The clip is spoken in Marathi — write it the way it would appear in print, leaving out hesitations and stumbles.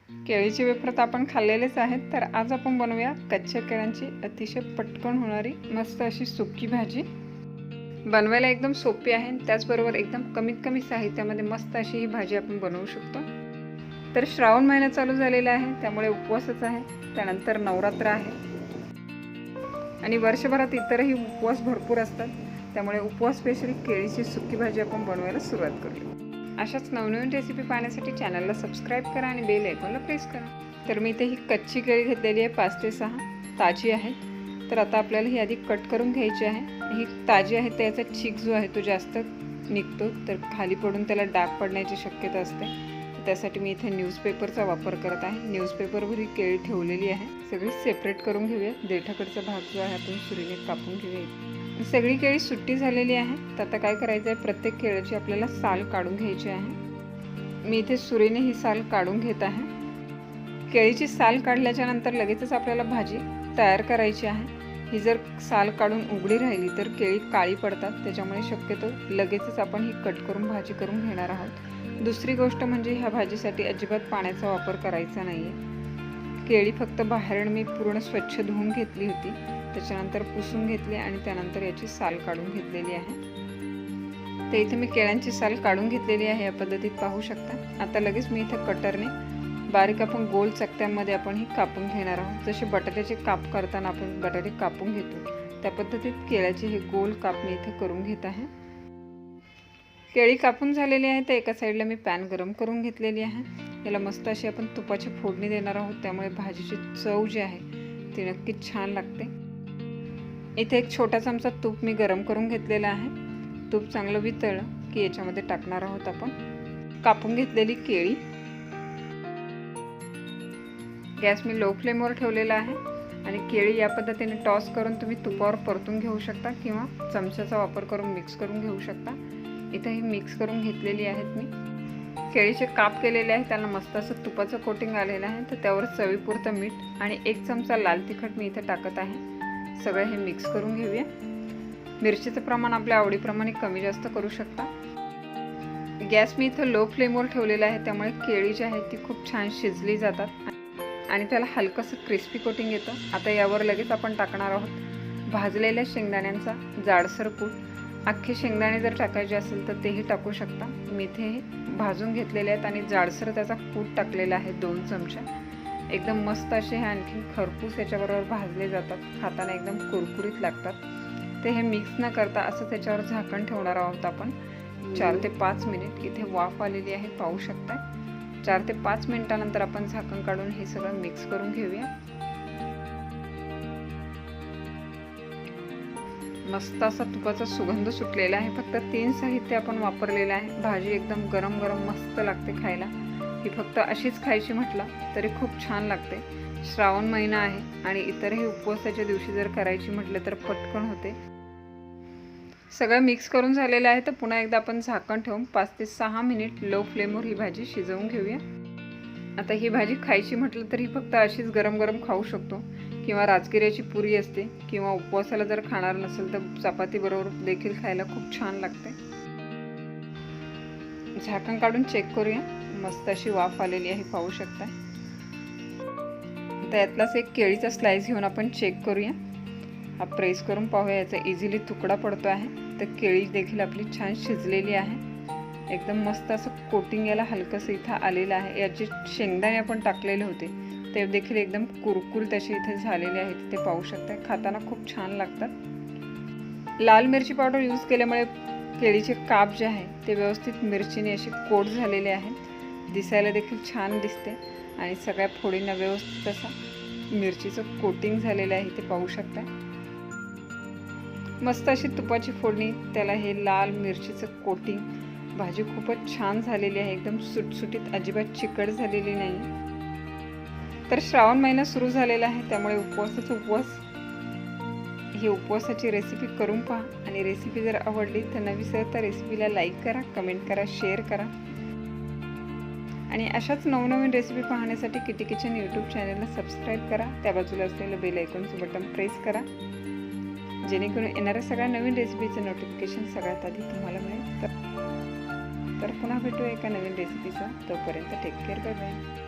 केळीचे वेफर तर आपण खाल्लेलेच आहेत, तर आज आपण बनवूया कच्च्या केळ्यांची अतिशय पटकन होणारी मस्त अशी सुकी भाजी। बनवायला एकदम सोपी आहे, त्याचबरोबर एकदम कमीत कमी साहित्यामध्ये मस्त अशी ही भाजी आपण बनवू शकतो। तर श्रावण महिना चालू झालेला आहे, त्यामुळे उपवासच आहे, त्यानंतर नवरात्र आहे आणि वर्षभरात इतरही उपवास भरपूर असतात, त्यामुळे उपवास स्पेशली केळीची सुकी भाजी आपण बनवायला सुरुवात करूया। अशाच नवनवीन रेसिपी पाहण्यासाठी चॅनलला सबस्क्राईब करा आणि बेल आयकॉनला प्रेस करा। तर मी इथे ही कच्ची केळी घेतलेली आहे, 5 ते 6 ताजी आहेत। तर आता आपल्याला ही आधी कट करून घ्यायची आहे। ही ताजी आहे, त्याचा चीक जो आहे तो जास्त निघतो, तर खाली पडून त्याला डाग पडण्याची शक्यता असते। तर त्यासाठी मी इथे न्यूजपेपरचा वापर करत आहे। न्यूजपेपरवर ही केळी ठेवलेली आहे, सगळी सेपरेट करून घेऊया। देठाकडचा भाग जो आहे आपण सुरीने कापून घेऊया। सगळी केळी सुट्टी झालेली आहे, तर आता काय करायचं आहे, प्रत्येक केळीची आपल्याला साल काढून घ्यायची आहे। मी इथे सुरीने ही साल काढून घेत आहे। केळीची साल काढल्याच्या नंतर लगेचच आपल्याला भाजी तयार करायची आहे। ही जर साल काढून उघडी राहिली तर केळी काळी पडतात, त्याच्यामुळे शक्यतो लगेचच आपण ही कट करून भाजी करून घेणार आहोत। दुसरी गोष्ट म्हणजे ह्या भाजीसाठी अजिबात पाण्याचा वापर करायचा नाही आहे। केळी फक्त बाहेरून मी पूर्ण स्वच्छ धुवून घेतली होती, त्याच्यानंतर पुसून घेतली आणि त्यानंतर याची साल काढून घेतलेली आहे। तर इथे मी केळ्यांची साल काढून घेतलेली आहे, या पद्धतीत पाहू शकता। आता लगेच मी इथे कटरने बारीक आपण गोल चकत्यांमध्ये आपण ही कापून घेणार आहोत। जसे बटाट्याचे काप करताना आपण बटाटे कापून घेतो, त्या पद्धतीत केळ्याचे हे गोल काप मी इथे करून घेत आहे। केळी कापून झालेली आहे, तर एका साईडला मी पॅन गरम करून घेतलेली आहे। याला मस्त अशी आपण तुपाची फोडणी देणार आहोत, त्यामुळे भाजीची चव जी आहे ती नक्कीच छान लागते। इथे एक छोटा चमचा तूप मी गरम करून घेतलेला आहे। तूप चांगलं वितळलं की याच्यामध्ये टाकणार आहोत आपण कापून घेतलेली केळी। गॅस मी लो फ्लेमवर ठेवलेला आहे आणि केळी या पद्धतीने टॉस करून तुम्ही तुपावर परतून घेऊ शकता किंवा चमच्याचा वापर करून मिक्स करून घेऊ शकता। इथे ही मिक्स करून घेतलेली आहेत मी। केळीचे काप केलेले आहे, त्यांना मस्त असं तुपाचं कोटिंग आलेलं आहे, तर त्यावर चवीपुरतं मीठ आणि 1 चमचा लाल तिखट मी इथे टाकत आहे। सगळं हे मिक्स करून घेऊया। मिरचीचं प्रमाण आपल्या आवडीप्रमाणे कमी जास्त करू शकता। गॅस मी इथं लो फ्लेमवर ठेवलेला आहे, त्यामुळे केळी जी आहे ती खूप छान शिजली जातात आणि त्याला हलकंसं क्रिस्पी कोटिंग येतं। आता यावर लगेच आपण टाकणार आहोत भाजलेल्या शेंगदाण्यांचा जाडसर कूट। अख्खे शेंगदाणे जर टाकायचे असेल तर तेही टाकू शकता। मी इथे भाजून घेतलेले आहेत आणि जाडसर त्याचा कूट टाकलेला आहे 2 चमचे। एकदम मस्त असे हे आणखी खरपूस याच्याबरोबर भाजले जातात, खाताना एकदम कुरकुरीत लागतात। ते हे मिक्स न करता असं त्याच्यावर झाकण ठेवणार आहोत आपण 4 ते 5 मिनिट। इथे वाफ आलेली आहे, पाहू शकता। 4 ते 5 मिनिटानंतर आपण झाकण काढून हे सगळं मिक्स करून घेऊया। मस्त असा तुपाचा सुगंध सुटलेला आहे। फक्त 3 साहित्य आपण वापरलेलं आहे। भाजी एकदम गरम गरम मस्त लागते खायला। ही फक्त अशीच खायची म्हटलं तरी खूप छान लागते। श्रावण महिना आहे आणि इतरही उपवासाच्या दिवशी जर करायची म्हटलं तर पटकन होते। सगळं मिक्स करून झालेलं आहे, तर पुन्हा एकदा आपण झाकण ठेवून 5 ते 6 मिनिट लो फ्लेमवर ही भाजी शिजवून घेऊया। आता ही भाजी खायची म्हटलं तर ही फक्त अशीच गरम गरम खाऊ शकतो किंवा राजगिऱ्याची पुरी असते किंवा उपवासाला जर खाणार नसेल तर चपाती बरोबर देखील खायला खूप छान लागते। झाकण काढून चेक करूया। मस्त अशी वाफ आलेली आहे, पाहू शकता। आता यातलाच एक केळीचा स्लाइस घेऊन आपण चेक करूया। हा प्रेस करून पाहूया, याचा इझिली तुकडा पडतो आहे। तर केळी देखील आपली छान शिजलेली आहे। एकदम मस्त असं कोटिंग याला हलकंसं इथं आलेलं आहे। याचे शेंगदाणे आपण टाकलेले होते ते देखील एकदम कुरकुरीत असे इथे झालेले आहेत, ते पाहू शकता। खाताना खूप छान लागतात। लाल मिरची पावडर यूज केल्यामुळे केळीचे काप जे आहे ते व्यवस्थित मिरचीने असे कोट झालेले आहेत, दिसायला देखील छान दिसते आणि सगळ्या फोडींना व्यवस्थित असा मिरचीचं कोटिंग झालेलं आहे, ते पाहू शकता। मस्त अशी तुपाची फोडणी, त्याला हे लाल मिरचीचं कोटिंग, भाजी खूपच छान झालेली आहे, एकदम सुटसुटीत, अजिबात चिकट झालेली नाही। तर श्रावण महिना सुरू झालेला आहे, त्यामुळे उपवास ही उपवासाची रेसिपी करून पहा आणि रेसिपी जर आवडली तर न विसरता रेसिपीला लाईक करा, कमेंट करा, शेअर करा आणि अशाच नवनवीन रेसिपी पाहण्यासाठी किटी किचन यूट्यूब चॅनलला सबस्क्राईब करा। त्या बाजूला असलेलं बेल आयकॉनचं बटन प्रेस करा, जेणेकरून येणाऱ्या सगळ्या नवीन रेसिपीचं नोटिफिकेशन सगळ्यात आधी तुम्हाला मिळेल। तर पुन्हा भेटूया एका नवीन रेसिपीचा। तोपर्यंत टेक केअर, बाय बाय।